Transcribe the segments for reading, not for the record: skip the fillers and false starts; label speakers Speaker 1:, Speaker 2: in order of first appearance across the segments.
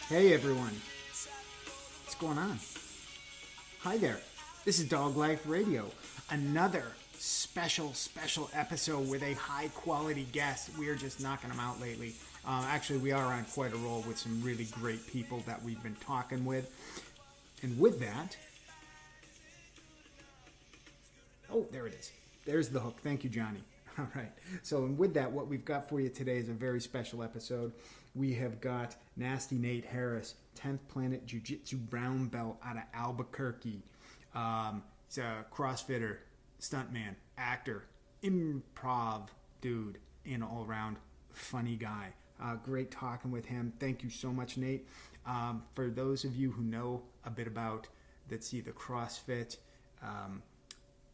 Speaker 1: Hey everyone, what's going on? Hi there, this is Dog Life Radio, another special episode with a high quality guest. We are just knocking them out lately. Actually, we are on quite a roll with some really great people that we've been talking with. And with that, oh, there it is. There's the hook. Thank you, Johnny. All right. So, and with that, what we've got for you today is a very special episode. We have got Nasty Nate Harris, 10th Planet Jiu Jitsu brown belt out of Albuquerque. He's a CrossFitter, stuntman, actor, improv dude, and all around funny guy. Great talking with him. Thank you so much, Nate. For those of you who know a bit about, let's see, the CrossFit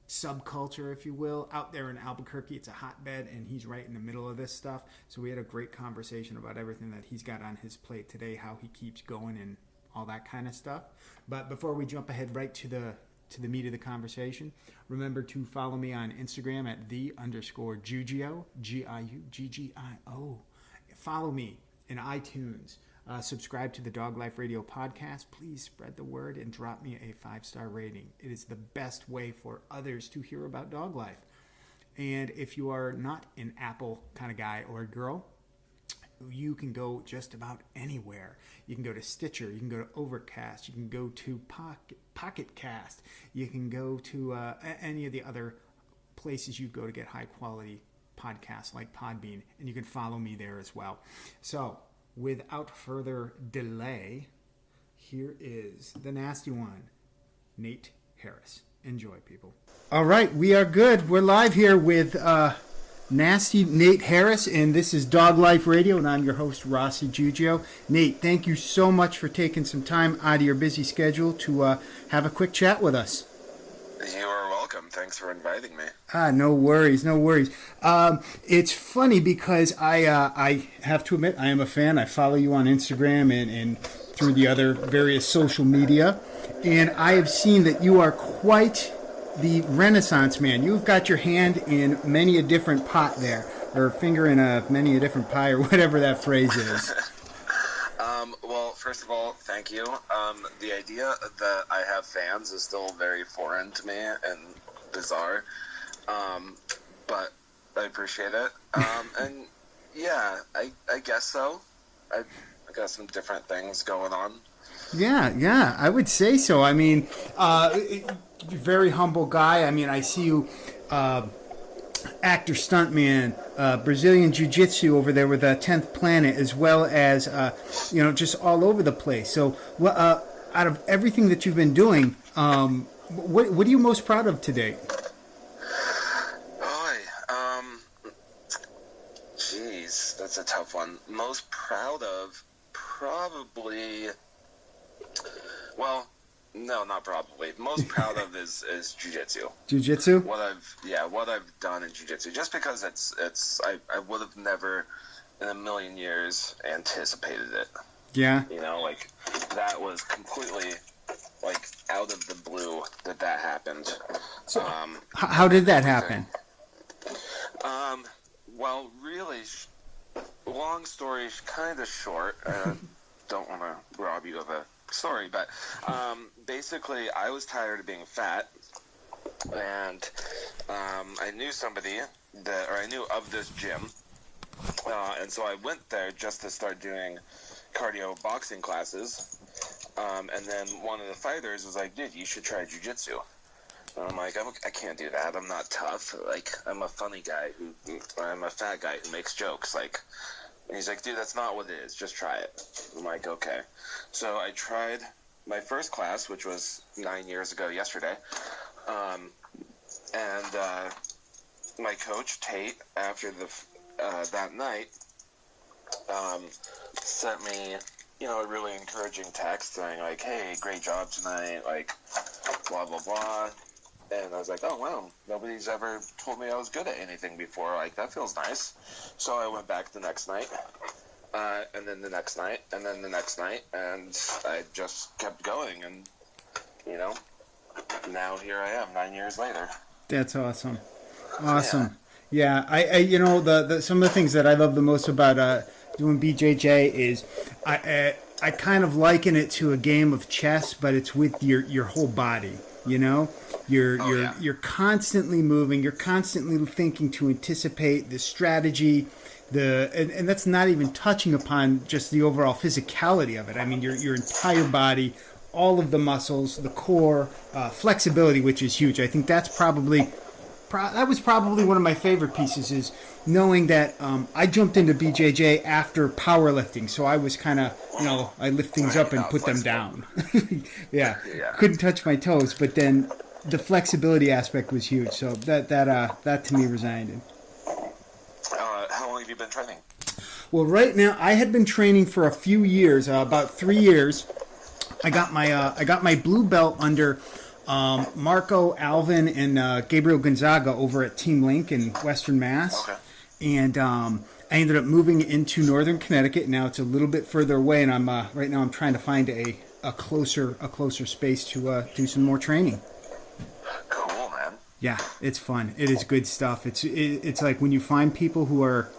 Speaker 1: subculture, if you will, out there in Albuquerque, it's a hotbed, and he's right in the middle of this stuff. So we had a great conversation about everything that he's got on his plate today, how he keeps going, and all that kind of stuff. But before we jump ahead right to the meat of the conversation, remember to follow me on Instagram at _Jiugio, Giuggio. Follow me in iTunes. Subscribe to the Dog Life Radio podcast. Please spread the word and drop me a 5-star rating. It is the best way for others to hear about dog life. And if you are not an Apple kind of guy or girl, you can go just about anywhere. You can go to Stitcher. You can go to Overcast. You can go to Pocket Cast. You can go to any of the other places you go to get high quality podcasts like Podbean. And you can follow me there as well. So, without further delay, here is the nasty one, Nate Harris. Enjoy, people. All right, we are good. We're live here with nasty Nate Harris, and this is Dog Life Radio, and I'm your host, Rossi Giuggio. Nate, thank you so much for taking some time out of your busy schedule to have a quick chat with us.
Speaker 2: You are welcome. Thanks for inviting me.
Speaker 1: No worries. It's funny because I have to admit I am a fan. I follow you on Instagram and through the other various social media, and I have seen that you are quite the Renaissance man. You've got your hand in many a different pot there, or finger in many a different pie, or whatever that phrase is.
Speaker 2: Well, first of all, thank you. The idea that I have fans is still very foreign to me and bizarre, but I appreciate it. And yeah, I guess so. I got some different things going on.
Speaker 1: Yeah, I would say so. I mean, very humble guy. I mean, I see you, actor, stuntman, Brazilian Jiu Jitsu over there with 10th Planet, as well as, just all over the place. So, out of everything that you've been doing, what are you most proud of today?
Speaker 2: Geez, that's a tough one. Most proud of, probably, well, no, not probably. Most proud of is jiu-jitsu.
Speaker 1: Jiu-jitsu?
Speaker 2: What I've done in jiu-jitsu, just because I would have never in a million years anticipated it.
Speaker 1: Yeah.
Speaker 2: That was completely out of the blue that happened.
Speaker 1: So, how did that happen?
Speaker 2: Well, really, long story kind of short. Don't want to rob you of a story, but basically I was tired of being fat, and I knew I knew of this gym, and so I went there just to start doing cardio boxing classes, and then one of the fighters was like, dude, you should try jiu-jitsu. And I'm like, I can't do that. I'm not tough. I'm a funny guy I'm a fat guy who makes jokes. And he's like, dude, that's not what it is. Just try it. I'm like, okay. So I tried my first class, which was 9 years ago yesterday. And my coach, Tate, after that night, sent me, a really encouraging text saying, hey, great job tonight, blah, blah, blah. And I was like, oh, wow, nobody's ever told me I was good at anything before. That feels nice. So I went back the next night, and then the next night, and then the next night, and I just kept going. And, now here I am 9 years later.
Speaker 1: That's awesome. Yeah, I some of the things that I love the most about doing BJJ is I kind of liken it to a game of chess, but it's with your whole body. You know, you're constantly moving. You're constantly thinking to anticipate the strategy. And that's not even touching upon just the overall physicality of it. I mean, your entire body, all of the muscles, the core, flexibility, which is huge. I think that's that was probably one of my favorite pieces, is knowing that I jumped into BJJ after powerlifting, so I was kind of, I lift things up and put them down. yeah, couldn't touch my toes, but then the flexibility aspect was huge. So that to me resonated.
Speaker 2: How long have you been training?
Speaker 1: Well, right now I had been training for a few years, about 3 years. I got my blue belt under Marco Alvin and Gabriel Gonzaga over at Team Link in Western Mass.
Speaker 2: Okay.
Speaker 1: And I ended up moving into Northern Connecticut. Now it's a little bit further away, and right now I'm trying to find a closer space to do some more training.
Speaker 2: Cool, man.
Speaker 1: Yeah, it's fun. It is good stuff. It's like when you find people who are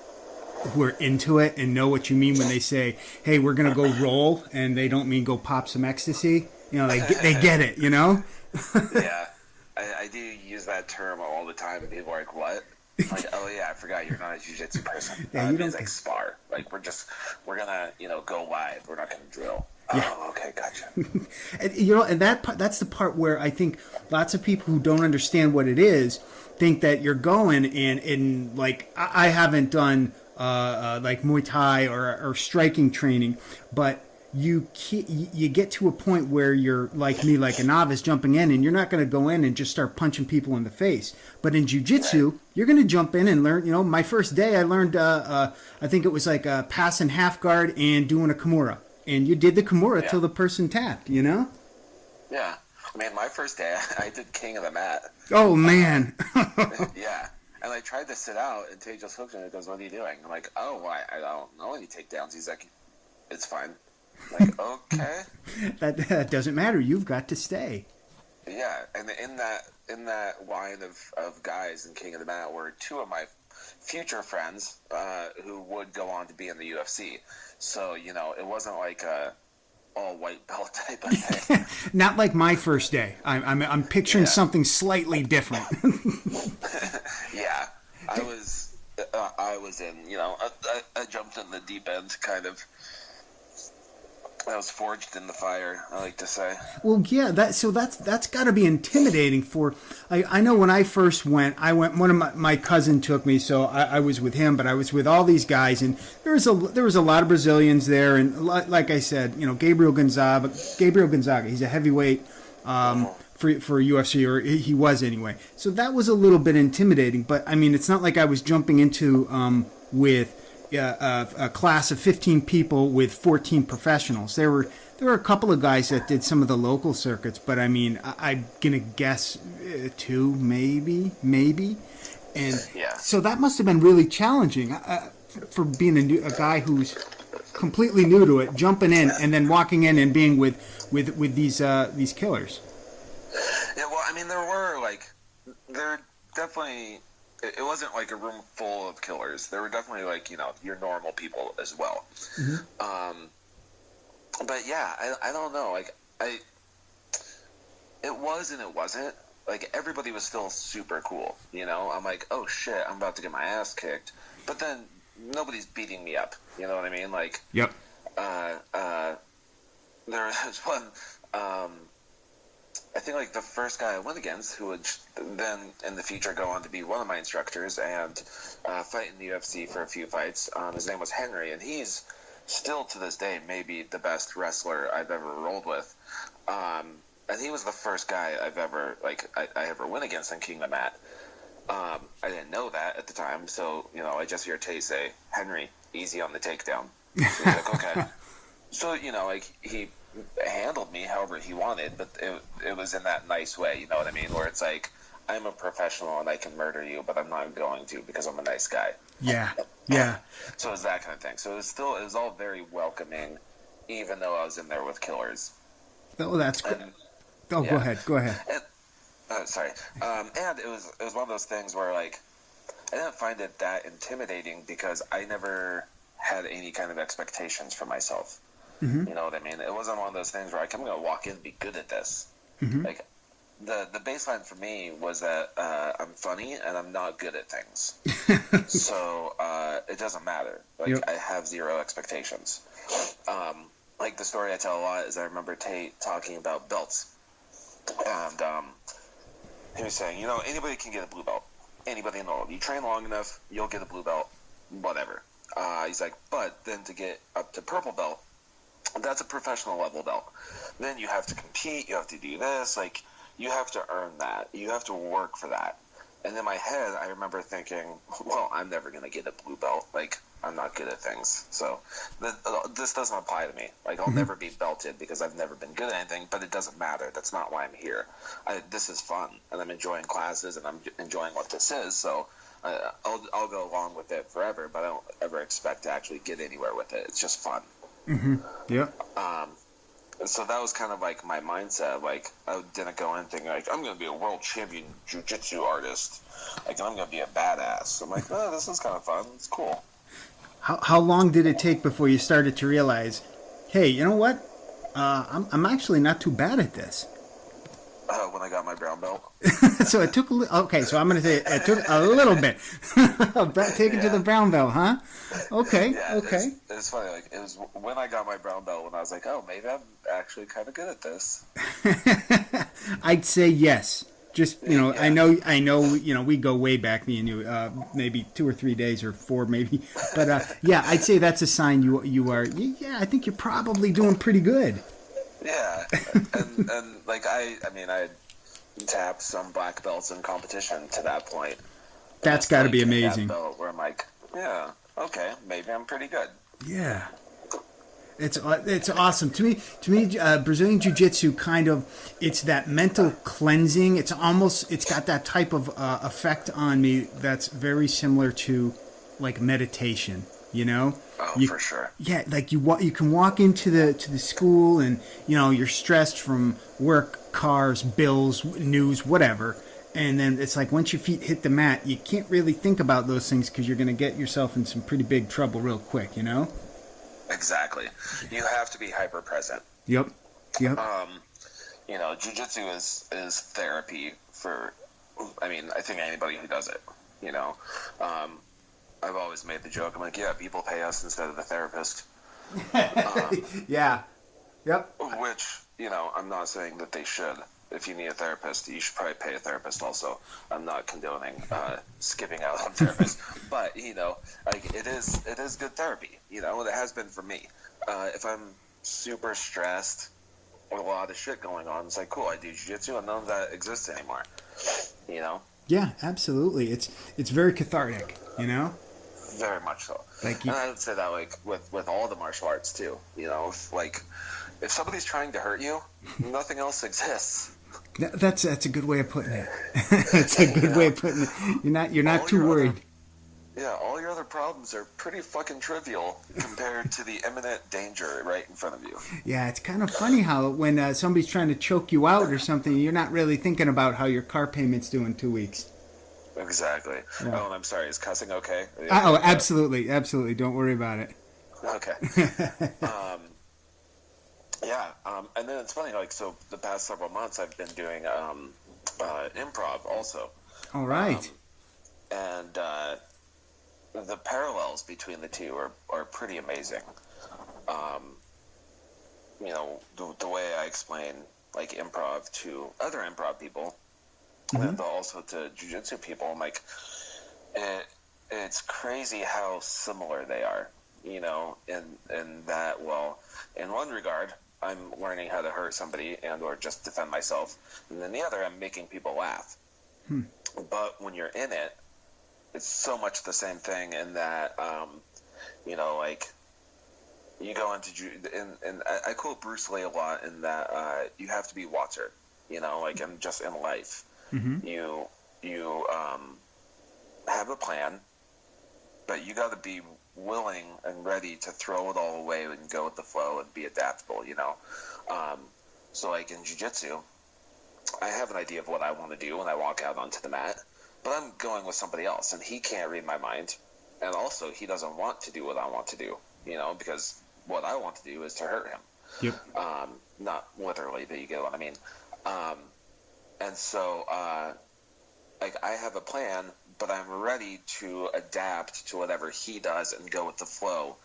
Speaker 1: into it and know what you mean when they say, "Hey, we're gonna go roll," and they don't mean go pop some ecstasy. They get it.
Speaker 2: Yeah, I do use that term all the time. People are like, "What?" I'm like, "Oh yeah, I forgot you're not a jiu-jitsu person."
Speaker 1: Yeah,
Speaker 2: it means like spar. Like we're gonna go live. We're not gonna drill.
Speaker 1: Yeah.
Speaker 2: Oh, okay, gotcha.
Speaker 1: And that's the part where I think lots of people who don't understand what it is think that you're going and like I haven't done like Muay Thai or striking training, but you get to a point where you're like me, like a novice jumping in, and you're not going to go in and just start punching people in the face. But in jiu-jitsu, you're going to jump in and learn. My first day I learned, I think it was like a pass and half guard and doing a Kimura. And you did the Kimura till the person tapped,
Speaker 2: Yeah. I mean, my first day, I did King of the Mat.
Speaker 1: Oh, man.
Speaker 2: Yeah. And I tried to sit out, and Tay just looked at me and goes, "What are you doing?" I'm like, "Oh, I don't know any takedowns." He's like, "It's fine." I'm like, okay.
Speaker 1: That doesn't matter. You've got to stay.
Speaker 2: Yeah, and in that line of guys in King of the Mat were two of my future friends who would go on to be in the UFC. So, it wasn't like a all white belt type of thing.
Speaker 1: Not like my first day. I'm picturing something slightly different.
Speaker 2: Yeah, I was in, I jumped in the deep end kind of. I was forged in the fire, I like to say.
Speaker 1: Well, yeah, that's got to be intimidating for. I know when I first went, one of my cousin took me, so I was with him, but I was with all these guys, and there was a lot of Brazilians there, and like I said, Gabriel Gonzaga, he's a heavyweight for UFC, or he was anyway. So that was a little bit intimidating, but I mean, it's not like I was jumping into with a class of 15 people with 14 professionals. There were a couple of guys that did some of the local circuits, but I mean, I'm gonna guess 2, maybe, and so that must have been really challenging for being a guy who's completely new to it, jumping in and then walking in and being with these killers.
Speaker 2: Yeah, well, I mean, there definitely. It wasn't like a room full of killers. There were definitely like, your normal people as well. Mm-hmm. But yeah, I don't know. Like it was and it wasn't. Like everybody was still super cool. I'm like, oh shit, I'm about to get my ass kicked. But then nobody's beating me up. You know what I mean? Like,
Speaker 1: yep.
Speaker 2: There was one. I think like the first guy I went against, who would then in the future go on to be one of my instructors and fight in the UFC for a few fights. His name was Henry, and he's still to this day maybe the best wrestler I've ever rolled with. And he was the first guy I've ever I ever went against in King of the Mat. I didn't know that at the time, so I just hear Tay say, "Henry, easy on the takedown." So he's like, okay. So he handled me however he wanted, but it was in that nice way, you know what I mean? Where it's like, I'm a professional and I can murder you, but I'm not going to because I'm a nice guy.
Speaker 1: Yeah.
Speaker 2: So it was that kind of thing. So it was all very welcoming, even though I was in there with killers.
Speaker 1: Oh, that's good. Go ahead.
Speaker 2: And, sorry. And it was one of those things where like, I didn't find it that intimidating because I never had any kind of expectations for myself. You know what I mean? It wasn't one of those things where like, I'm going to walk in and be good at this. Like, the baseline for me was that I'm funny and I'm not good at things. So it doesn't matter. Like, I have zero expectations. Like, the story I tell a lot is I remember Tate talking about belts. And he was saying, you know, anybody can get a blue belt. Anybody in the world. You train long enough, you'll get a blue belt. Whatever. He's like, but then to get up to purple belt, that's a professional level belt. Then you have to compete, you have to do this, like, you have to earn that. You have to work for that. And in my head, I remember thinking, well, I'm never going to get a blue belt. Like, I'm not good at things. So this doesn't apply to me. Like, I'll never be belted because I've never been good at anything, but it doesn't matter. That's not why I'm here. This is fun, and I'm enjoying classes, and I'm enjoying what this is. So I'll go along with it forever, but I don't ever expect to actually get anywhere with it. It's just fun.
Speaker 1: Yeah.
Speaker 2: So that was kind of like my mindset. Like, I didn't go in thinking like, I'm going to be a world champion jiu-jitsu artist. Like, I'm going to be a badass. I'm like, oh, this is kind of fun. It's cool.
Speaker 1: How long did it take before you started to realize, hey, you know what? I'm actually not too bad at this.
Speaker 2: When I got my brown belt.
Speaker 1: So it took okay, so I'm going to say it took a little bit. Take it to the brown belt, huh? Okay,
Speaker 2: yeah,
Speaker 1: okay.
Speaker 2: It's funny. Like, it was when I got my brown belt when I was like, oh, maybe I'm actually kind of good at this.
Speaker 1: I'd say yes. Just, you know, I know, you know, we go way back, me and you, maybe 2 or 3 days or 4 maybe. But, yeah, I'd say that's a sign you are, yeah, I think you're probably doing pretty good.
Speaker 2: Yeah. And like, I mean, I tapped some black belts in competition to that point.
Speaker 1: That's got to be amazing.
Speaker 2: That belt where I'm like, yeah, okay, maybe I'm pretty good.
Speaker 1: Yeah. It's awesome to me. Brazilian Jiu-Jitsu kind of, it's that mental cleansing. It's got that type of effect on me that's very similar to like meditation. You know?
Speaker 2: Oh, for sure.
Speaker 1: Yeah, like you can walk into the school and you know you're stressed from work, cars, bills, news, whatever. And then it's like once your feet hit the mat, you can't really think about those things because you're going to get yourself in some pretty big trouble real quick. You know?
Speaker 2: Exactly. You have to be hyper present.
Speaker 1: Yep.
Speaker 2: You know, jiu-jitsu is therapy for, I mean, I think anybody who does it, you know. I've always made the joke, I'm like, yeah, people pay us instead of the therapist.
Speaker 1: Yeah. Yep.
Speaker 2: Which, you know, I'm not saying that they should. If you need a therapist, you should probably pay a therapist also. I'm not condoning skipping out on therapists. But, you know, like it is good therapy. You know, it has been for me. If I'm super stressed with a lot of shit going on, it's like, cool, I do jiu-jitsu and none of that exists anymore. You know?
Speaker 1: Yeah, absolutely. It's very cathartic, you know?
Speaker 2: Very much so. And I would say that like with all the martial arts too. You know, if somebody's trying to hurt you, nothing else exists.
Speaker 1: That's a good way of putting it. That's a good way of putting it. You're not too worried.
Speaker 2: All your other problems are pretty fucking trivial compared to the imminent danger right in front of you.
Speaker 1: Yeah, it's kind of funny how when somebody's trying to choke you out or something, you're not really thinking about how your car payment's due in 2 weeks.
Speaker 2: Exactly. Yeah. Oh, and I'm sorry. Is cussing okay?
Speaker 1: Oh, absolutely, absolutely. Don't worry about it.
Speaker 2: Okay. And then it's funny, like, so the past several months I've been doing improv also.
Speaker 1: All right.
Speaker 2: And the parallels between the two are pretty amazing. You know, the way I explain, like, improv to other improv people, and also to jiu-jitsu people, I'm like, it's crazy how similar they are, you know, in that, well, in one regard, I'm learning how to hurt somebody and or just defend myself, and then the other, I'm making people laugh. But when you're in it, it's so much the same thing in that, you know, like, you go into, and I quote Bruce Lee a lot in that you have to be water, you know, like, and just in life. You have a plan, but you got to be willing and ready to throw it all away and go with the flow and be adaptable, you know. So like in jiu-jitsu, I have an idea of what I want to do when I walk out onto the mat, but I'm going with somebody else and he can't read my mind, and also he doesn't want to do what I want to do, you know, because what I want to do is to hurt him.
Speaker 1: Yep.
Speaker 2: Not literally, but you get what I mean. And so, like, I have a plan, but I'm ready to adapt to whatever he does and go with the flow,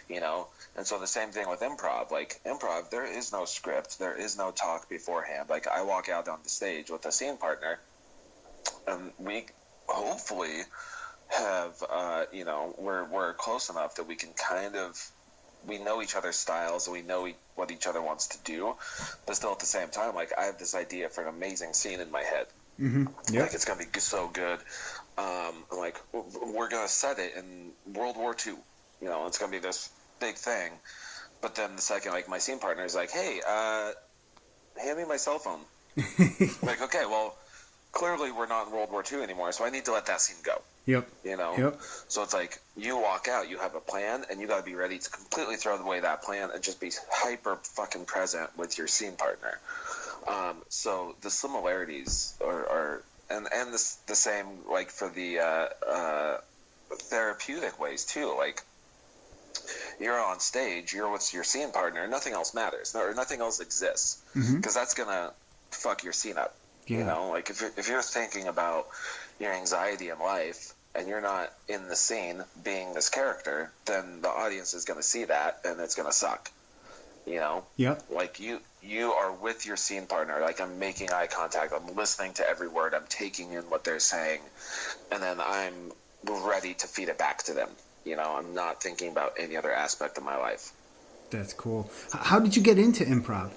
Speaker 2: you know? And so the same thing with improv. Like, improv, there is no script. There is no talk beforehand. Like, I walk out on the stage with a scene partner, and we hopefully have, you know, we're close enough that we can kind of, we know each other's styles and we know what each other wants to do, but still at the same time, like, I have this idea for an amazing scene in my head.
Speaker 1: Mm-hmm. Yep.
Speaker 2: Like, it's gonna be so good. Like, we're gonna set it in World War II. You know, it's gonna be this big thing. But then the second, like, my scene partner is like, "Hey, hand me my cell phone." Like, okay, well, clearly we're not in World War II anymore, so I need to let that scene go.
Speaker 1: Yep.
Speaker 2: You know?
Speaker 1: Yep.
Speaker 2: So it's like, you walk out, you have a plan, and you gotta be ready to completely throw away that plan and just be hyper fucking present with your scene partner. So the similarities are and the same, like, for the therapeutic ways too. Like, you're on stage, you're with your scene partner, nothing else matters, or nothing else exists, because that's gonna fuck your scene up.
Speaker 1: Yeah.
Speaker 2: You know, like, if you're thinking about your anxiety in life and you're not in the scene being this character, then the audience is gonna see that and it's gonna suck. You know?
Speaker 1: Yep.
Speaker 2: Like, you are with your scene partner. Like, I'm making eye contact. I'm listening to every word. I'm taking in what they're saying. And then I'm ready to feed it back to them. You know, I'm not thinking about any other aspect of my life.
Speaker 1: That's cool. How did you get into improv?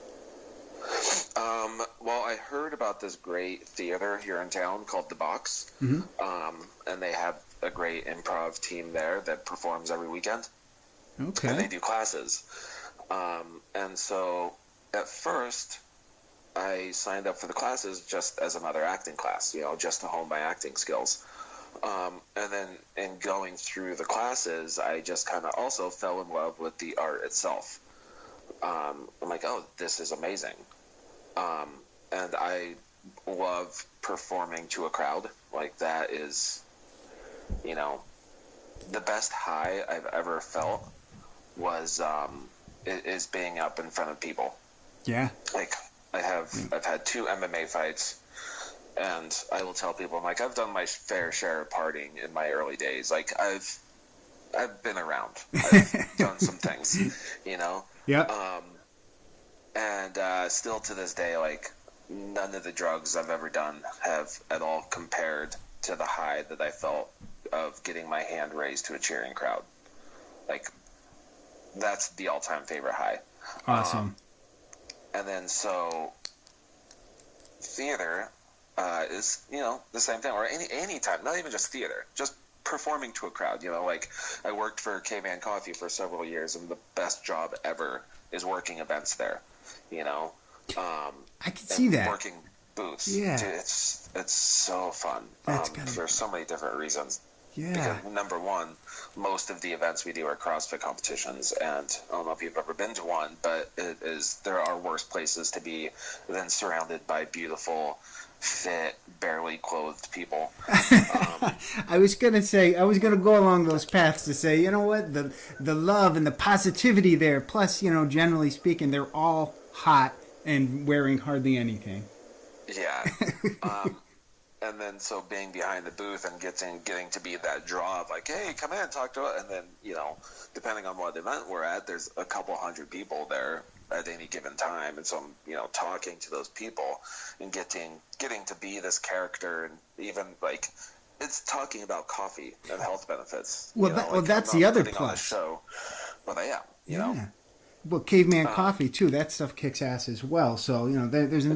Speaker 2: Well, I heard about this great theater here in town called The Box.
Speaker 1: Mm-hmm.
Speaker 2: And they have a great improv team there that performs every weekend.
Speaker 1: Okay.
Speaker 2: And they do classes. And so at first I signed up for the classes just as another acting class, you know, just to hone my acting skills. And then in going through the classes, I just kind of also fell in love with the art itself. I'm like, oh, this is amazing. And I love performing to a crowd. Like, that is, you know, the best high I've ever felt was, is being up in front of people.
Speaker 1: Yeah.
Speaker 2: Like, I've had 2 MMA fights, and I will tell people, I'm like, I've done my fair share of partying in my early days. Like, I've been around. I've done some things, you know?
Speaker 1: Yeah.
Speaker 2: And still to this day, like, none of the drugs I've ever done have at all compared to the high that I felt of getting my hand raised to a cheering crowd. Like, that's the all-time favorite high.
Speaker 1: Awesome.
Speaker 2: And then, so, theater is, you know, the same thing. Or any time, not even just theater, just performing to a crowd. You know, like, I worked for Caveman Coffee for several years, and the best job ever is working events there, you know.
Speaker 1: I can see that.
Speaker 2: Working booths.
Speaker 1: Yeah.
Speaker 2: Dude, it's so fun. For so many different reasons.
Speaker 1: Yeah.
Speaker 2: Because, number one, most of the events we do are CrossFit competitions, and I don't know if you've ever been to one, but there are worse places to be than surrounded by beautiful, fit, barely clothed people.
Speaker 1: I was gonna go along those paths to say, you know what, the love and the positivity there, plus, you know, generally speaking, they're all hot and wearing hardly anything.
Speaker 2: Yeah. And then, so being behind the booth and getting to be that draw of, like, hey, come in, talk to us. And then, you know, depending on what event we're at, there's a couple hundred people there at any given time. And so I'm, you know, talking to those people and getting to be this character, and even, like, it's talking about coffee and health benefits.
Speaker 1: Well,
Speaker 2: you know, like,
Speaker 1: that's
Speaker 2: I'm
Speaker 1: the
Speaker 2: not
Speaker 1: other
Speaker 2: putting on a
Speaker 1: plus.
Speaker 2: show, but I am, you know.
Speaker 1: Well, Caveman Coffee, too, that stuff kicks ass as well. So, you know, there's a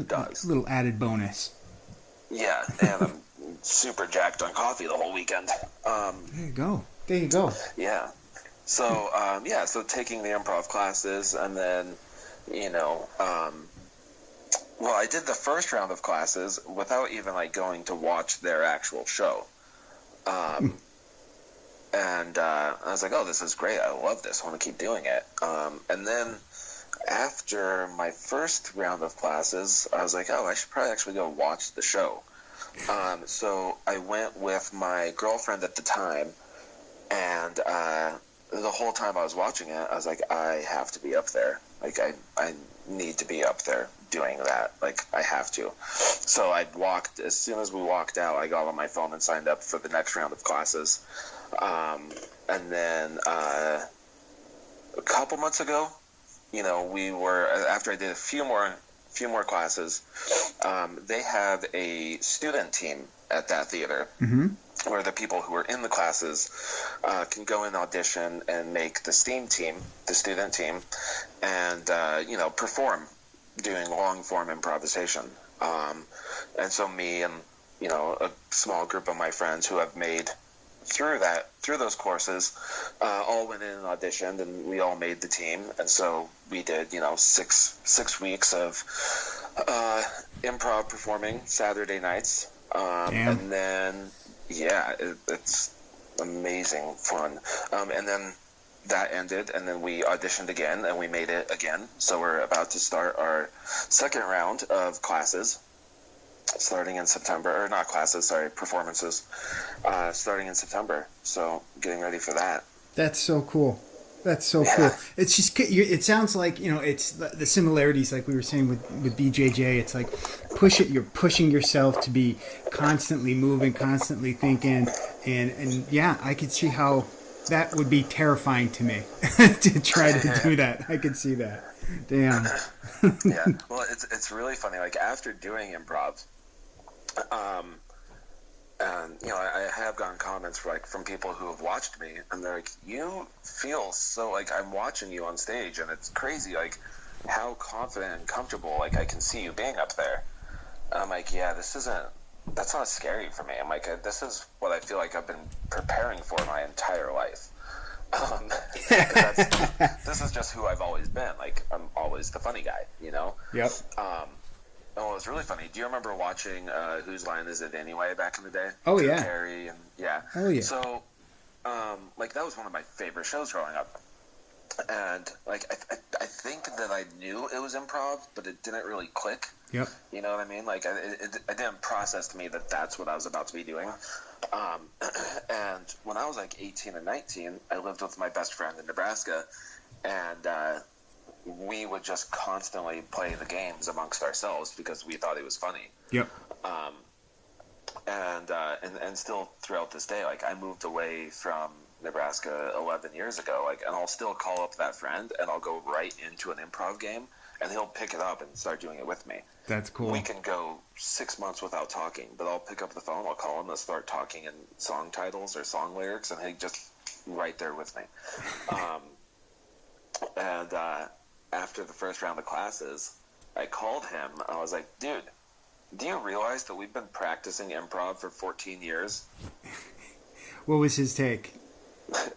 Speaker 1: little added bonus.
Speaker 2: Yeah, and I'm super jacked on coffee the whole weekend.
Speaker 1: There you go.
Speaker 2: Yeah. So, so taking the improv classes, and then, you know, well, I did the first round of classes without even, like, going to watch their actual show. And I was like, oh, this is great. I love this. I want to keep doing it. And then after my first round of classes, I was like, oh, I should probably actually go watch the show. So I went with my girlfriend at the time, and the whole time I was watching it, I was like, I have to be up there. Like, I need to be up there doing that. Like, I have to. So as soon as we walked out, I got on my phone and signed up for the next round of classes. And then a couple months ago, after I did a few more classes, they have a student team at that theater.
Speaker 1: Mm-hmm.
Speaker 2: Where the people who are in the classes can go and audition and make the STEAM team, the student team, and perform doing long form improvisation. And so me and a small group of my friends who have made through those courses all went in and auditioned, and we all made the team. And so we did 6 weeks of improv performing Saturday nights, and then. Yeah, it's amazing fun. And then that ended, and then we auditioned again, and we made it again. So we're about to start our second round of classes, starting in September. Or not classes, sorry, performances, starting in September. So getting ready for that.
Speaker 1: That's so cool. That's so cool. It's just, it sounds like, it's the similarities, like we were saying with BJJ. It's like you're pushing yourself to be constantly moving, constantly thinking. And yeah, I could see how that would be terrifying to me to try to do that. I could see that. Damn.
Speaker 2: Yeah. Well, it's really funny. Like, after doing improv, and I have gotten comments from people who have watched me, and they're like, "You feel so like I'm watching you on stage, and it's crazy, like how confident and comfortable like I can see you being up there." And I'm like, "Yeah, that's not scary for me." I'm like, "This is what I feel like I've been preparing for my entire life." This is just who I've always been. Like, I'm always the funny guy,
Speaker 1: Yep.
Speaker 2: Oh, it was really funny. Do you remember watching Whose Line Is It Anyway back in the day?
Speaker 1: Oh, yeah.
Speaker 2: Carrie and yeah.
Speaker 1: Oh, yeah.
Speaker 2: So, that was one of my favorite shows growing up. And, I think that I knew it was improv, but it didn't really click.
Speaker 1: Yep.
Speaker 2: You know what I mean? Like, it didn't process to me that that's what I was about to be doing. And when I was, 18 and 19, I lived with my best friend in Nebraska, and we would just constantly play the games amongst ourselves because we thought it was funny.
Speaker 1: Yep.
Speaker 2: And still throughout this day, I moved away from Nebraska 11 years ago, and I'll still call up that friend, and I'll go right into an improv game, and he'll pick it up and start doing it with me.
Speaker 1: That's cool.
Speaker 2: We can go 6 months without talking, but I'll pick up the phone, I'll call him, and start talking in song titles or song lyrics, and he's just right there with me. After the first round of classes, I called him. I was like, "Dude, do you realize that we've been practicing improv for 14 years?"
Speaker 1: What was his take?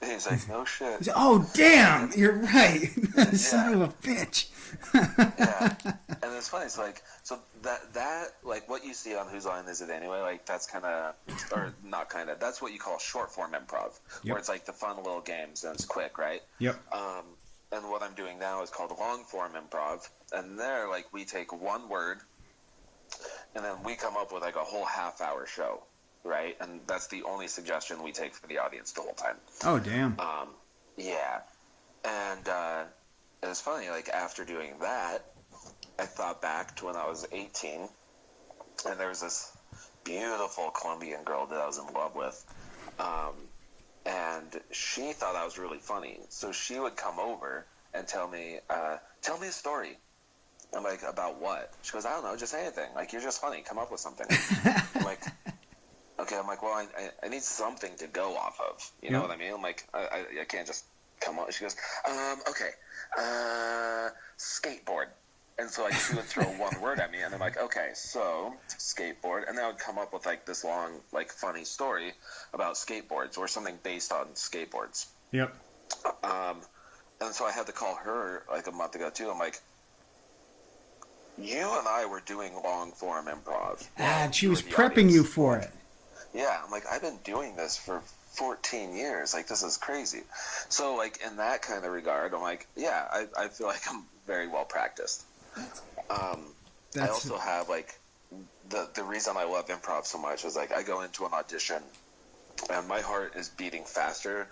Speaker 2: He's like, "No shit."
Speaker 1: He's like, "Oh, damn, you're right." Son of a bitch.
Speaker 2: Yeah. And it's funny. It's so that what you see on Whose Line Is It Anyway? That's kind of, or not kind of, that's what you call short form improv, where it's the fun little games and it's quick, right?
Speaker 1: Yep.
Speaker 2: And what I'm doing now is called long form improv, and there, we take one word, and then we come up with a whole half-hour show, right? And that's the only suggestion we take for the audience the whole time.
Speaker 1: Oh, damn.
Speaker 2: Yeah. And it was funny, after doing that, I thought back to when I was 18, and there was this beautiful Colombian girl that I was in love with. And she thought I was really funny, so she would come over and tell me a story. I'm like, "About what?" She goes, "I don't know, just anything. You're just funny. Come up with something." I'm like, "Okay." I'm like, "Well, I need something to go off of. You know what I mean?" I'm like, I can't just come up. She goes, "Okay, skateboard." And so she would throw one word at me, and I'm like, "Okay, so skateboard," and then I would come up with this long funny story about skateboards or something based on skateboards.
Speaker 1: Yep.
Speaker 2: And so I had to call her a month ago too. I'm like, "You and I were doing long form improv."
Speaker 1: And she was prepping you for it.
Speaker 2: Yeah, I'm like, "I've been doing this for 14 years. This is crazy." So in that kind of regard, I'm like, yeah, I feel like I'm very well practiced. I also have the reason I love improv so much is I go into an audition and my heart is beating faster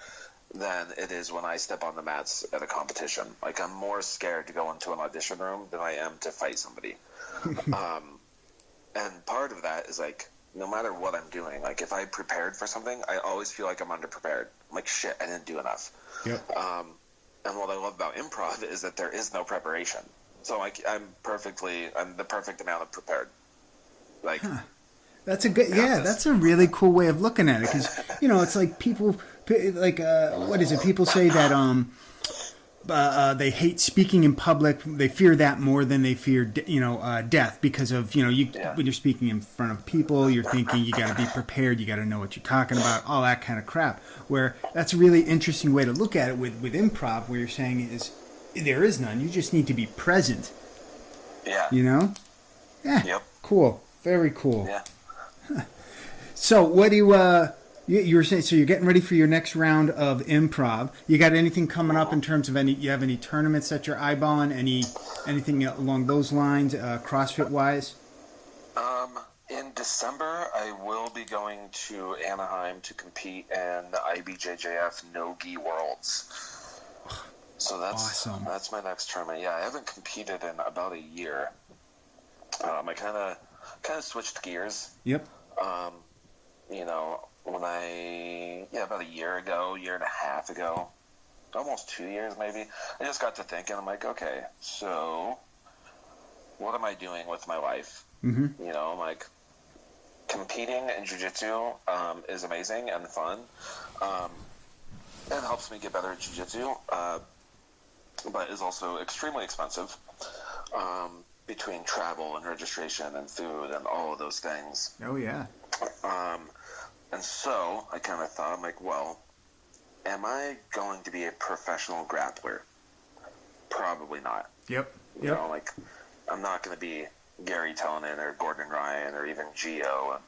Speaker 2: than it is when I step on the mats at a competition. Like, I'm more scared to go into an audition room than I am to fight somebody. And part of that is, like, no matter what I'm doing, like, if I prepared for something, I always feel like I'm underprepared. I'm like, shit, I didn't do enough.
Speaker 1: Yep.
Speaker 2: And what I love about improv is that there is no preparation. So, like, I'm the perfect amount of prepared. Like,
Speaker 1: that's a good, that's a really cool way of looking at it. Because, it's like people, like, what is it? People say that, they hate speaking in public. They fear that more than they fear, death, because of, when you're speaking in front of people, you're thinking you got to be prepared, you got to know what you're talking about, all that kind of crap. Where that's a really interesting way to look at it with improv, where you're saying there is none. You just need to be present.
Speaker 2: Yeah.
Speaker 1: Yeah.
Speaker 2: Yep.
Speaker 1: Cool. Very cool.
Speaker 2: Yeah.
Speaker 1: So what do you were saying, so you're getting ready for your next round of improv. You got anything coming up in terms of you have any tournaments that you're eyeballing? Anything along those lines, CrossFit wise?
Speaker 2: In December, I will be going to Anaheim to compete in the IBJJF No-Gi Worlds. So that's awesome. That's my next tournament. Yeah, I haven't competed in about a year. I kind of switched gears.
Speaker 1: Yep.
Speaker 2: About a year and a half ago, almost 2 years maybe, I just got to thinking, I'm like, okay, so what am I doing with my life?
Speaker 1: Mm-hmm.
Speaker 2: I'm like, competing in jiu-jitsu is amazing and fun. It helps me get better at jiu-jitsu, but is also extremely expensive. Between travel and registration and food and all of those things.
Speaker 1: Oh, yeah.
Speaker 2: And so I kind of thought, I'm like, well, am I going to be a professional grappler? Probably not.
Speaker 1: Yep.
Speaker 2: I'm not going to be Gary Tellinen or Gordon Ryan or even Gio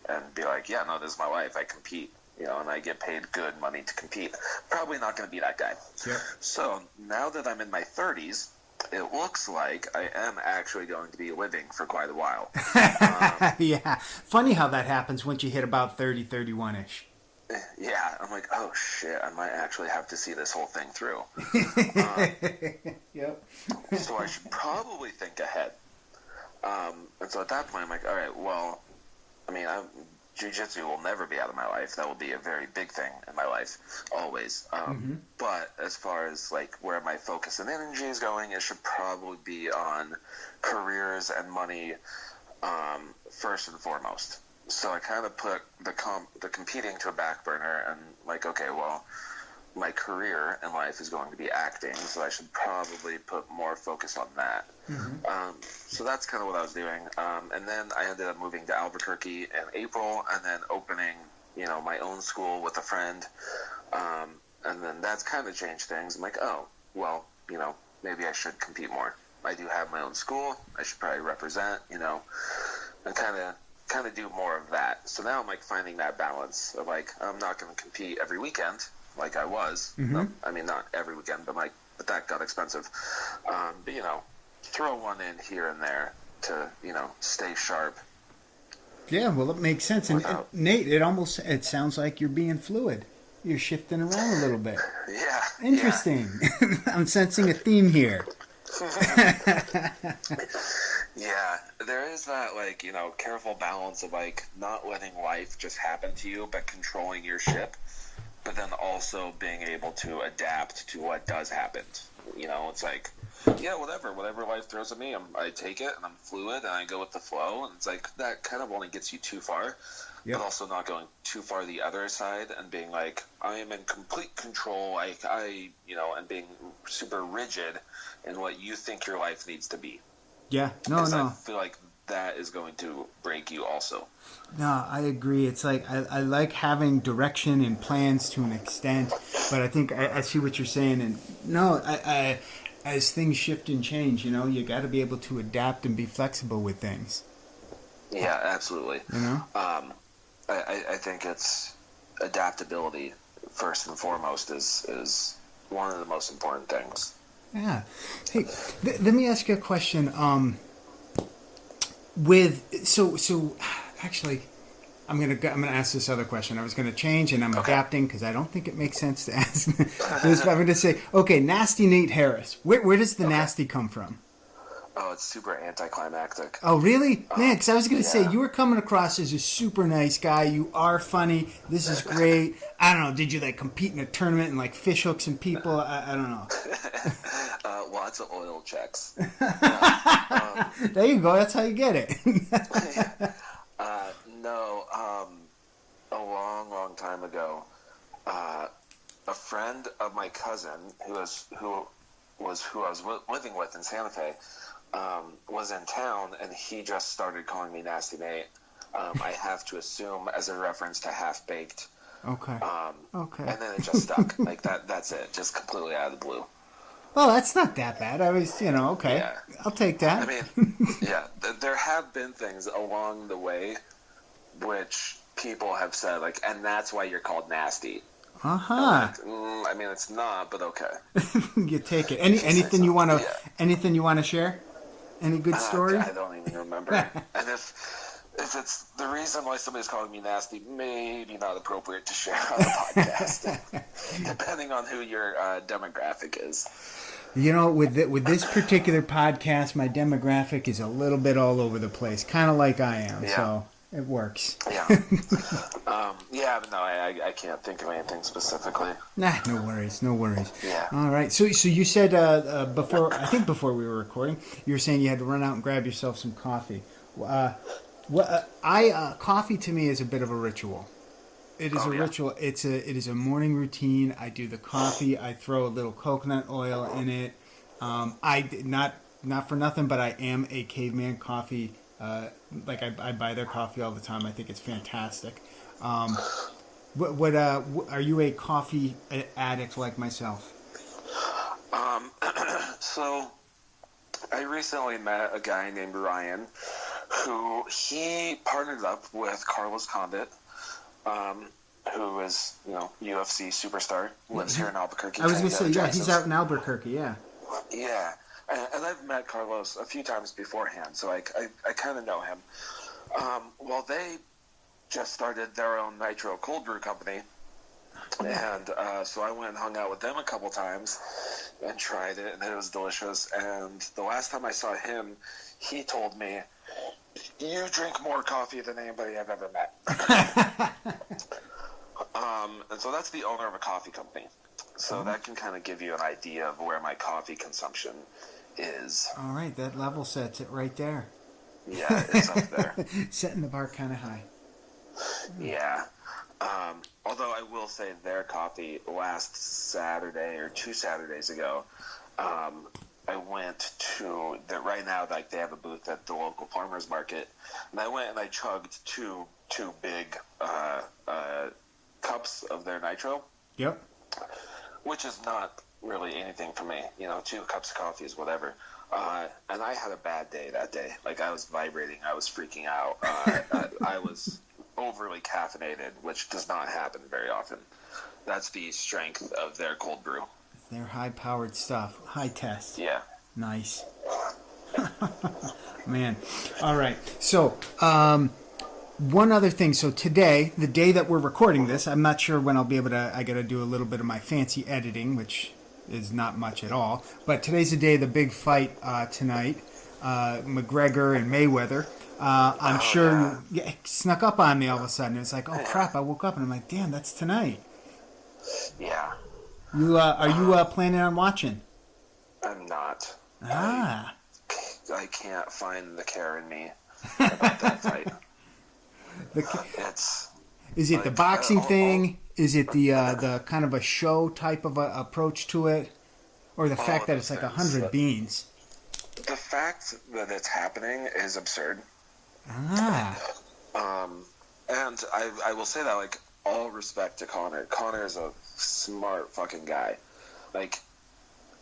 Speaker 2: and be like, yeah, no, this is my life. I compete, and I get paid good money to compete. Probably not going to be that guy.
Speaker 1: Yep.
Speaker 2: So now that I'm in my 30s, it looks like I am actually going to be living for quite a while.
Speaker 1: Yeah. Funny how that happens once you hit about 30, 31-ish.
Speaker 2: Yeah. I'm like, oh, shit, I might actually have to see this whole thing through.
Speaker 1: Yep.
Speaker 2: So I should probably think ahead. And so at that point, I'm like, all right, well, jiu-jitsu will never be out of my life. That will be a very big thing in my life, always. But as far as like where my focus and energy is going, it should probably be on careers and money first and foremost. So I kind of put the competing to a back burner and like, okay, well, my career in life is going to be acting, so I should probably put more focus on that.
Speaker 1: Mm-hmm.
Speaker 2: So that's kind of what I was doing. And then I ended up moving to Albuquerque in April and then opening, my own school with a friend. And then that's kind of changed things. I'm like, oh, well, maybe I should compete more. I do have my own school. I should probably represent, and kind of do more of that. So now I'm like finding that balance of like, I'm not going to compete every weekend like I was.
Speaker 1: Mm-hmm.
Speaker 2: No, not every weekend, but that got expensive. But throw one in here and there to, stay sharp.
Speaker 1: Yeah, well, it makes sense. And Nate, it sounds like you're being fluid. You're shifting around a little bit.
Speaker 2: Yeah.
Speaker 1: Interesting. Yeah. I'm sensing a theme here.
Speaker 2: Yeah, there is that, careful balance of, not letting life just happen to you, but controlling your ship, but then also being able to adapt to what does happen. It's like, yeah, whatever life throws at me, I take it, and I'm fluid, and I go with the flow, and it's like, that kind of only gets you too far,
Speaker 1: yep.
Speaker 2: But also not going too far the other side, and being like, I am in complete control, and being super rigid in what you think your life needs to be.
Speaker 1: Yeah, no.
Speaker 2: I feel like that is going to break you also.
Speaker 1: No, I agree. It's like I like having direction and plans to an extent, but I think I see what you're saying. And no, I as things shift and change, you got to be able to adapt and be flexible with things.
Speaker 2: Yeah, absolutely. I think it's adaptability first and foremost is one of the most important things.
Speaker 1: Yeah. Hey, let me ask you a question. Actually, I'm gonna ask this other question. I was gonna change, and I'm adapting because I don't think it makes sense to ask this. I'm gonna say, okay, Nasty Nate Harris. Where does the nasty come from?
Speaker 2: Oh, it's super anticlimactic.
Speaker 1: Oh, really? Man, because I was going to say, you were coming across as a super nice guy. You are funny. This is great. I don't know. Did you, like, compete in a tournament and, like, fish hook some people? I don't know.
Speaker 2: Lots of oil checks.
Speaker 1: There you go. That's how you get it.
Speaker 2: No, a long time ago, a friend of my cousin, who I was living with in Santa Fe, was in town, and he just started calling me Nasty Nate. I have to assume as a reference to Half Baked.
Speaker 1: Okay. Okay.
Speaker 2: And then it just stuck. Like that's it. Just completely out of the blue.
Speaker 1: Well, that's not that bad. I was, okay. Yeah. I'll take that.
Speaker 2: I mean, yeah, there have been things along the way which people have said, like, and that's why you're called Nasty.
Speaker 1: Uh-huh.
Speaker 2: Like, I mean, it's not, but okay.
Speaker 1: You take it. Anything you want to share? Any good story?
Speaker 2: I don't even remember. And if it's the reason why somebody's calling me nasty, maybe not appropriate to share on the podcast, depending on who your demographic is.
Speaker 1: With this particular podcast, my demographic is a little bit all over the place, kind of like I am. Yeah. So it works.
Speaker 2: Yeah. But no, I can't think of anything specifically.
Speaker 1: Nah, no worries.
Speaker 2: Yeah.
Speaker 1: All right. So you said before we were recording, you were saying you had to run out and grab yourself some coffee. Coffee to me is a bit of a ritual. It is ritual. It is a morning routine. I do the coffee. I throw a little coconut oil in it. Not for nothing, but I am a caveman coffee. I buy their coffee all the time. I think it's fantastic. What are you a coffee addict like myself?
Speaker 2: So I recently met a guy named Ryan, who he partnered up with Carlos Condit, who is UFC superstar, lives here in Albuquerque.
Speaker 1: I was going to say, he's out in Albuquerque, yeah.
Speaker 2: Yeah. And I've met Carlos a few times beforehand, so I kind of know him. Well, they just started their own nitro cold brew company, and so I went and hung out with them a couple times and tried it, and it was delicious. And the last time I saw him, he told me, "You drink more coffee than anybody I've ever met." And so that's the owner of a coffee company. So that can kind of give you an idea of where my coffee consumption is.
Speaker 1: All right, that level sets it right there.
Speaker 2: Yeah, it's up there.
Speaker 1: Setting the bar kind of high.
Speaker 2: Yeah. Although I will say their coffee last Saturday or 2 Saturdays ago, I went to right now, like, they have a booth at the local farmers market, and I went and I chugged two big cups of their nitro.
Speaker 1: Yep.
Speaker 2: Which is not really anything for me. 2 cups of coffee is whatever. And I had a bad day that day. Like, I was vibrating. I was freaking out. I was overly caffeinated, which does not happen very often. That's the strength of their cold brew.
Speaker 1: They're high-powered stuff. High test.
Speaker 2: Yeah.
Speaker 1: Nice. Man. All right. So, one other thing. So today, the day that we're recording this, I'm not sure when I'll be able to, I got to do a little bit of my fancy editing, which is not much at all. But today's the day of the big fight tonight, McGregor and Mayweather. I'm sure it snuck up on me all of a sudden. It's like, oh crap, I woke up and I'm like, damn, that's tonight.
Speaker 2: Yeah.
Speaker 1: Are you planning on watching?
Speaker 2: I'm not.
Speaker 1: I
Speaker 2: can't find the care in me about that fight.
Speaker 1: Is it like, the boxing thing? Is it the kind of a show type of a approach to it? Or the fact that it's like 100 beans?
Speaker 2: The fact that it's happening is absurd. And I will say that, like, all respect to Connor. Connor is a smart fucking guy. Like,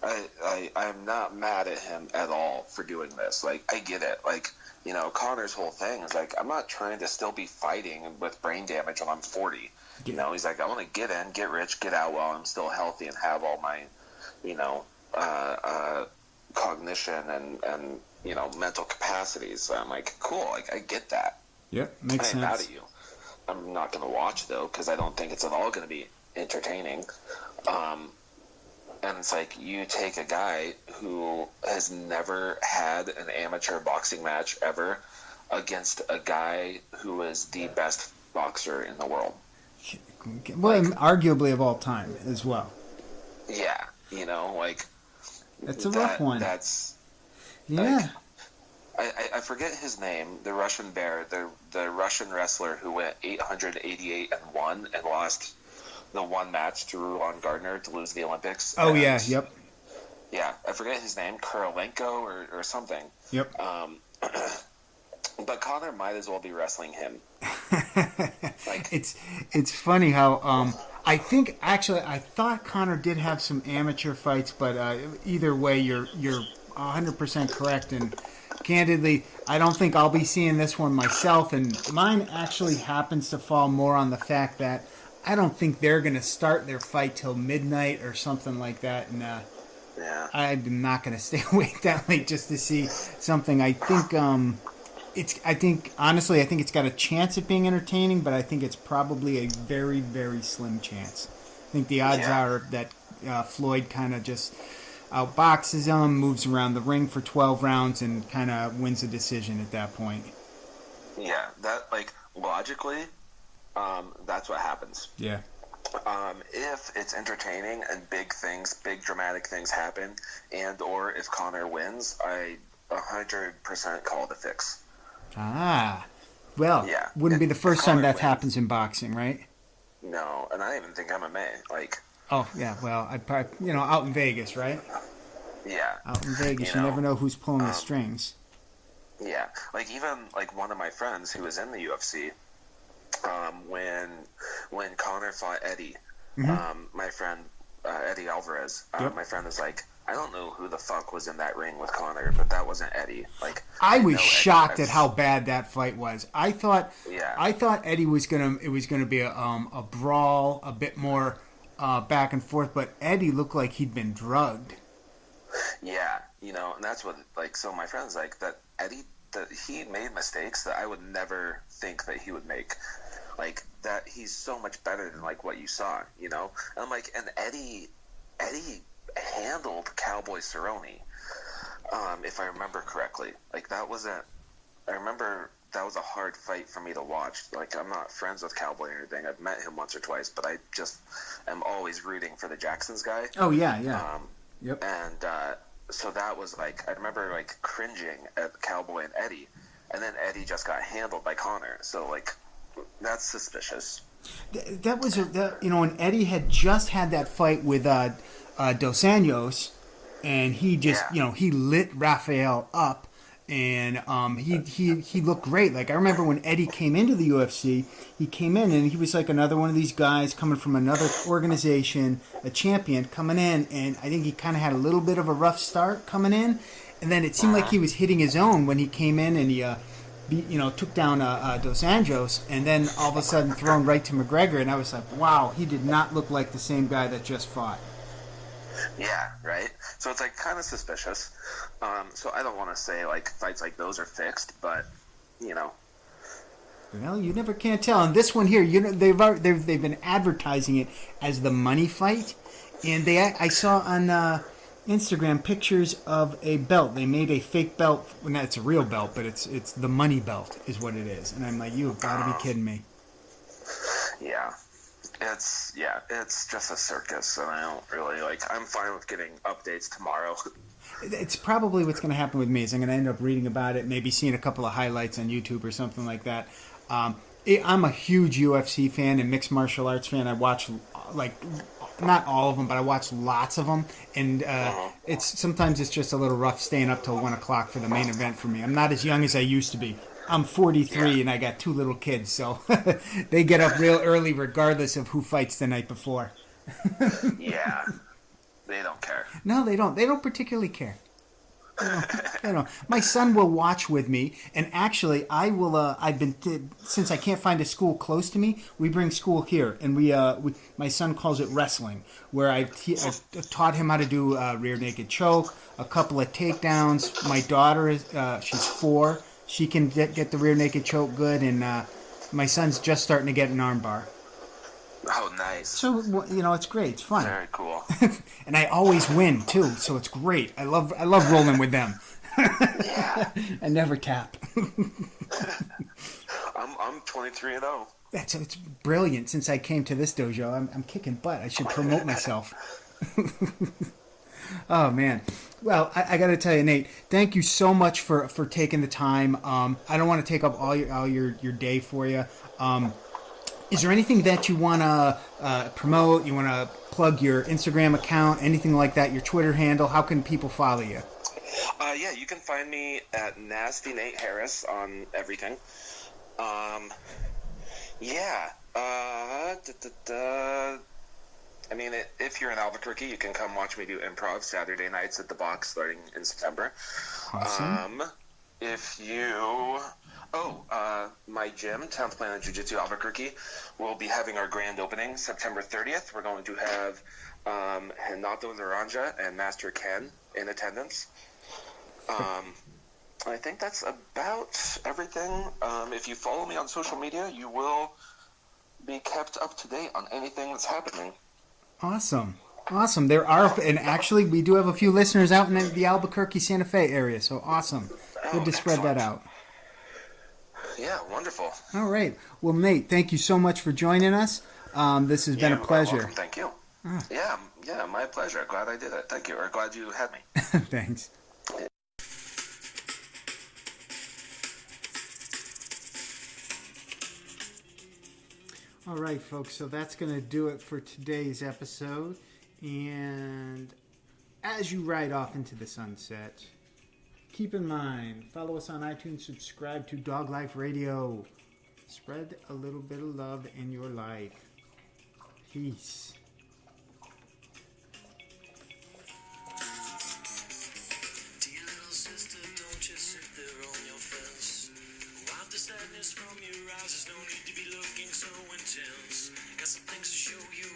Speaker 2: I'm not mad at him at all for doing this. Like, I get it. Like, Connor's whole thing is like, I'm not trying to still be fighting with brain damage when I'm 40. He's like, I want to get in, get rich, get out while I'm still healthy and have all my, cognition and mental capacities. So I'm like, cool, like, I get that.
Speaker 1: Yep, makes sense.
Speaker 2: I ain't mad at you. I'm not going to watch though, because I don't think it's at all going to be entertaining. And it's like, you take a guy who has never had an amateur boxing match ever against a guy who is the best boxer in the world.
Speaker 1: Well, arguably of all time as well.
Speaker 2: Yeah, like
Speaker 1: it's a rough one.
Speaker 2: That's
Speaker 1: yeah.
Speaker 2: Like, I forget his name. The Russian Bear, the Russian wrestler who went 888-1 and lost the one match to Ruan Gardner to lose the Olympics.
Speaker 1: Oh, yeah, yep.
Speaker 2: Yeah, I forget his name, Kurolenko or something.
Speaker 1: Yep.
Speaker 2: But Connor might as well be wrestling him. Like,
Speaker 1: it's funny how I thought Connor did have some amateur fights, but either way, you're 100% correct. And candidly, I don't think I'll be seeing this one myself. And mine actually happens to fall more on the fact that I don't think they're going to start their fight till midnight or something like that. And I'm not going to stay awake that late just to see something. I think honestly, I think it's got a chance at being entertaining, but I think it's probably a very, very slim chance. I think the odds are that Floyd kind of just outboxes him, moves around the ring for 12 rounds, and kind of wins a decision at that point.
Speaker 2: Yeah, that, like, logically, that's what happens.
Speaker 1: Yeah.
Speaker 2: If it's entertaining and big dramatic things happen, and or if Connor wins, I 100% call the fix.
Speaker 1: Well, wouldn't be the first time that happens in boxing, right?
Speaker 2: No, and I even think MMA, like...
Speaker 1: Oh, yeah, well, I'd probably, out in Vegas, right?
Speaker 2: Yeah.
Speaker 1: Out in Vegas, you never know who's pulling the strings.
Speaker 2: Yeah, like, even, like, one of my friends who was in the UFC, when Connor fought Eddie, my friend, Eddie Alvarez, my friend was like, I don't know who the fuck was in that ring with Connor, but that wasn't Eddie. Like,
Speaker 1: I was shocked at how bad that fight was. I thought Eddie was gonna be a brawl, a bit more back and forth, but Eddie looked like he'd been drugged.
Speaker 2: Yeah, and that's what, like, so my friend's like, that Eddie, that he made mistakes that I would never think that he would make. Like, that he's so much better than, like, what you saw, And I'm like, and Eddie handled Cowboy Cerrone, if I remember correctly. Like, I remember that was a hard fight for me to watch. Like, I'm not friends with Cowboy or anything. I've met him once or twice, but I just am always rooting for the Jacksons guy.
Speaker 1: Oh, yeah. Yep.
Speaker 2: And so that was, like, I remember, like, cringing at Cowboy and Eddie, and then Eddie just got handled by Connor. So, like, that's suspicious.
Speaker 1: That was, when Eddie had just had that fight with Dos Anjos, and he just, he lit Rafael up, and he looked great. Like, I remember when Eddie came into the UFC, he came in and he was like another one of these guys coming from another organization, a champion coming in, and I think he kind of had a little bit of a rough start coming in, and then it seemed like he was hitting his own when he came in and he took down Dos Anjos, and then all of a sudden thrown right to McGregor, and I was like, wow, he did not look like the same guy that just fought.
Speaker 2: Yeah, right? So it's, like, kind of suspicious. So I don't want to say, like, fights like those are fixed, but,
Speaker 1: Well, you never can tell. And this one here, they've been advertising it as the money fight, and I saw on Instagram pictures of a belt. They made a fake belt. Well, no, it's a real belt, but it's the money belt is what it is. And I'm like, you've got to be kidding me.
Speaker 2: Yeah. It's just a circus, and I don't really, like, I'm fine with getting updates tomorrow.
Speaker 1: It's probably what's going to happen with me is I'm going to end up reading about it, maybe seeing a couple of highlights on YouTube or something like that. I'm a huge UFC fan and mixed martial arts fan. I watch, like, not all of them, but I watch lots of them, and sometimes it's just a little rough staying up till 1 o'clock for the main event for me. I'm not as young as I used to be. I'm 43 and I got 2 little kids, so they get up real early regardless of who fights the night before.
Speaker 2: Yeah, they don't care.
Speaker 1: No, they don't. They don't particularly care. They don't. My son will watch with me, and actually, I will. Since I can't find a school close to me, we bring school here, and my son calls it wrestling, where I've taught him how to do rear naked choke, a couple of takedowns. My daughter is she's 4. She can get the rear naked choke good, and My son's just starting to get an arm bar.
Speaker 2: Oh, nice.
Speaker 1: So, it's great. It's fun.
Speaker 2: Very cool.
Speaker 1: And I always win, too, so it's great. I love rolling with them.
Speaker 2: Yeah.
Speaker 1: I never tap.
Speaker 2: I'm 23-0.
Speaker 1: It's brilliant. Since I came to this dojo, I'm kicking butt. I should promote myself. Oh, man. Well, I got to tell you, Nate, thank you so much for taking the time. I don't want to take up all your day for you. Is there anything that you want to promote? You want to plug your Instagram account, anything like that, your Twitter handle? How can people follow you?
Speaker 2: Yeah, you can find me at Nasty Nate Harris on everything. Yeah. I mean, if you're in Albuquerque, you can come watch me do improv Saturday nights at the Box starting in September.
Speaker 1: Awesome.
Speaker 2: If you... my gym, 10th Planet Jiu Jitsu Albuquerque, will be having our grand opening September 30th. We're going to have Renato Naranja and Master Ken in attendance. I think that's about everything. If you follow me on social media, you will be kept up to date on anything that's happening.
Speaker 1: Awesome. There are, and actually, we do have a few listeners out in the Albuquerque, Santa Fe area, so awesome. Good to spread that out.
Speaker 2: Yeah, wonderful.
Speaker 1: All right. Well, Nate, thank you so much for joining us. This has been a pleasure.
Speaker 2: Welcome. Thank you. Yeah, my pleasure. Glad I did it. Thank you. Or glad you had me.
Speaker 1: Thanks. All right, folks, so that's going to do it for today's episode. And as you ride off into the sunset, keep in mind, follow us on iTunes, subscribe to Dog Life Radio. Spread a little bit of love in your life. Peace.
Speaker 3: Dear little sister, don't you sit there on your fence. Wipe the sadness from your eyes, there's no need to be looking so intense. Got some things to show you.